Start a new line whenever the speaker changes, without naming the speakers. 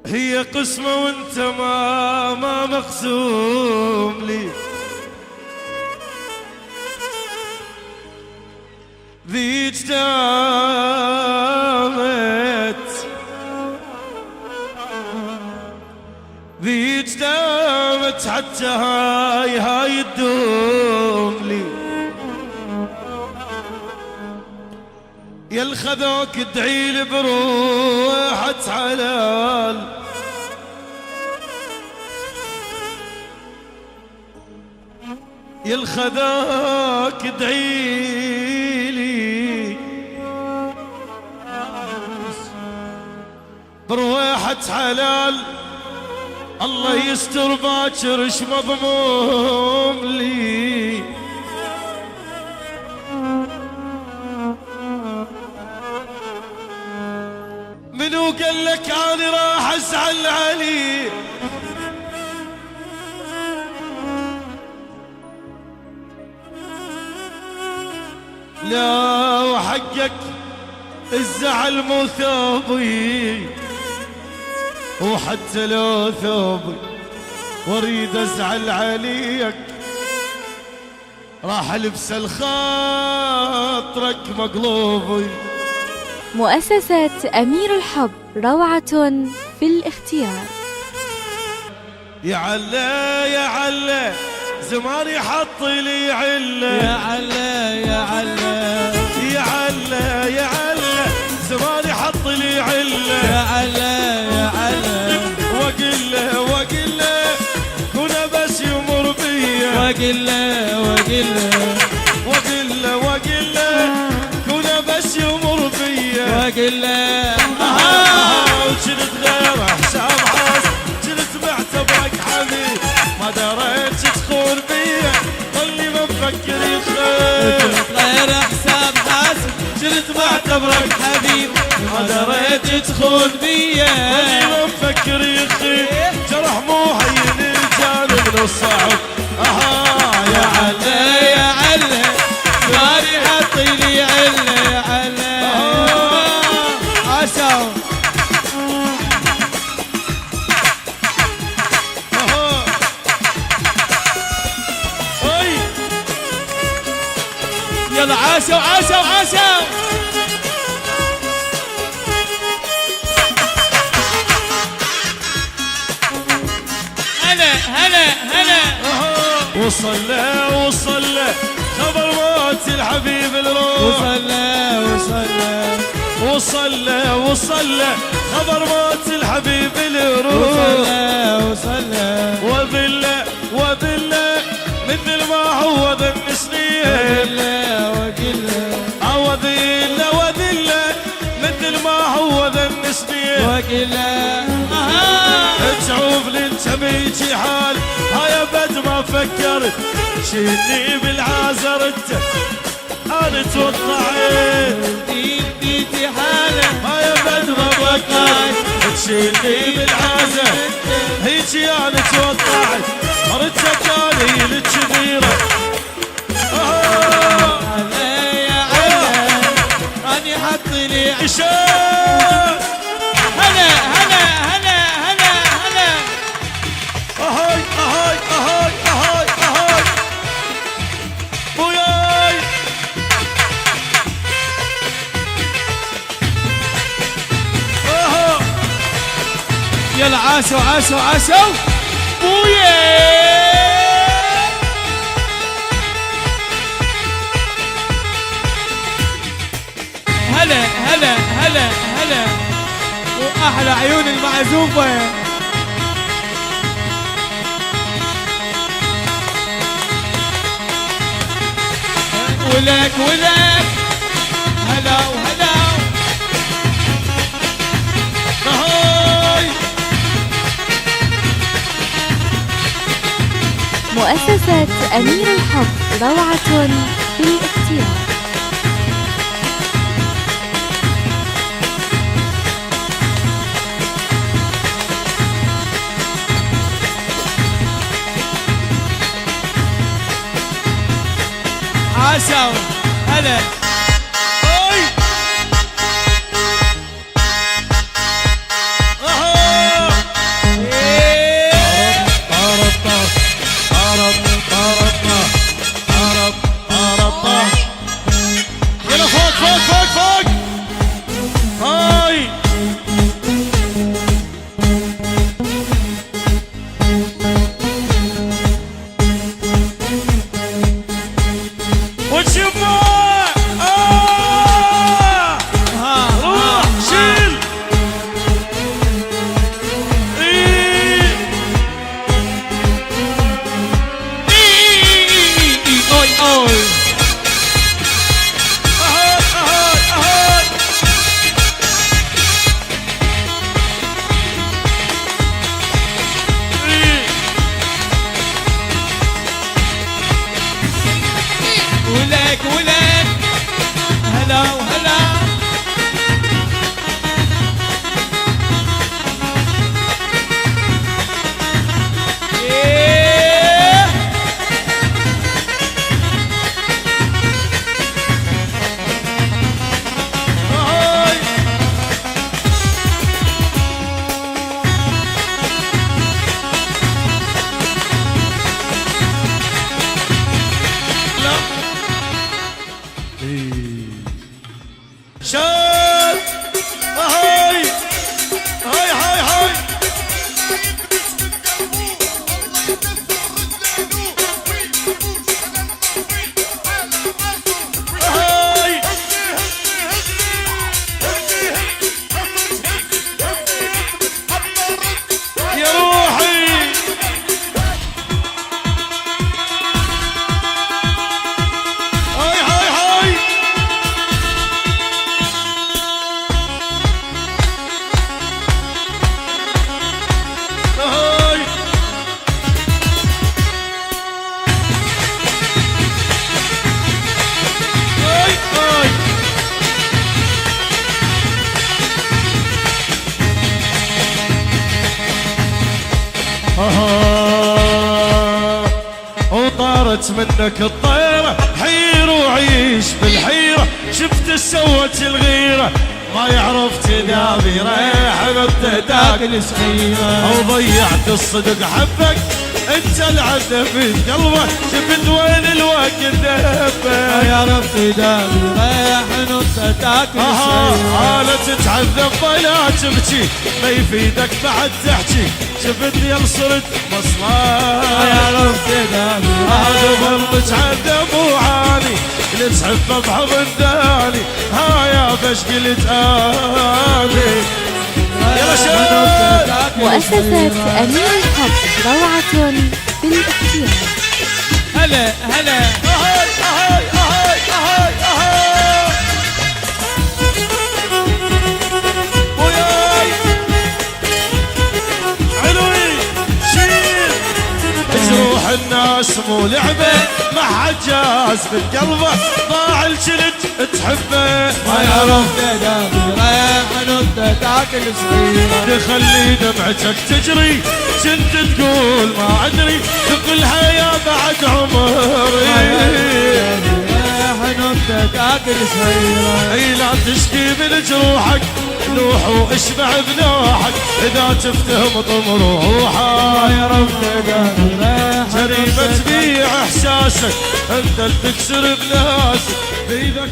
هي قسمة وانت ما مقسوم لي. ذيك دامت حتى هاي تدوم لي. يا الخذوك ادعي لي بروحة حلال. يا الخذوك ادعي لي بروحة حلال. الله يستر باكر اش مضموم لي. منو قال لك انا راح ازعل عليه؟ لا وحقك الزعل مو ثوبي، وحتى لو ثوبي واريد ازعل عليك راح البس الخاطرك مقلوبي.
مؤسسة أمير الحب، روعة في الاختيار.
يا علا يا علا زماني حط لي عله.
يا علا يا علا
يا علا يا علا زماني حط لي عله.
يا علا يا علا
واقول له كنا بس يمر بيا.
واقول له
كنا بس يمر بيا.
واقول له
وجنت غير حساب حاس جنت بعتبرك حبيب ما دريت تخون بيا ظلي ما مفكر يخير.
غير حساب حاسب جنت بعتبرك حبيب ما دريت تخون بيا
ظلي ما مفكر يخير. جرح مو هين الجانب من الصعب.
يا علا يا علا ماني حطي لي علا. يا علا عاشوا يلا عاشوا عاشوا عاشوا. هلا هلا هلا.
وصل له خبر موت الحبيب الروح. وصل له خبر موت الحبيب الروح. وبالله مثل ما هو ذن سنين. وذله مثل ما هو ذن سنين. تشوف للتبيجي حال هاي ابد ما فكرت شيلني بالعازر انت انا توقعت
ديتي حالة
هاي ابد ما فكرت تشيلني بالعازر هيجي انا توقعت مرتك اني للكبيرة.
علا يا علا راني حطي لي
عشان
هلا هلا هلا هلا هلا.
اهاي بوياي.
يلا عاشوا عاشوا عاشوا بويا. هلا هلا هلا هلا واحلى عيون المعزوفه. ولك هلا وهلا.
مؤسسة أمير الحب، روعة في الاختيار.
عاشوا هلا.
وطارت منك الطيرة حير وعيش بالحيرة شفت سوت الغيرة ما يعرف تدابيره حبيبته تاكل صغيرة وضيعت الصدق حبك انت العذب في قلبك شفت وين الوقت ذهبك
يا رب تدابيره حنوته تاكل صغيرة
لا تتعذب ولا تبكي ما يفيدك بعد تحكي شفتني صرت مصلاه
يا رب تدابيره
هذا متعذب وعاني لتحبه بحضن ثاني ها يا فش قلت اني يلا شباب
مؤسسة أمير الحب روعة في الاختيار.
هلا هلا
اهاي اهاي اهاي اهاي اهاي وياي علوي شيل جروح الناس مو لعبة ما حد جاز من قلبه ضاع الجلد تحبه
ما يعرف تدابيره حنوته تاكل صغيرة
تخلي دمعتك تجري كنت تقول ما ادري تقولها يا بعد عمري
حنوته تاكل صغيرة
اي لا تشكي من جروحك نوح واشبع بنوحك اذا تفتهم طمروحك
يا رب تدابيره
جريمة تبيع احساسك انت اللي تكسر بناسك بيدك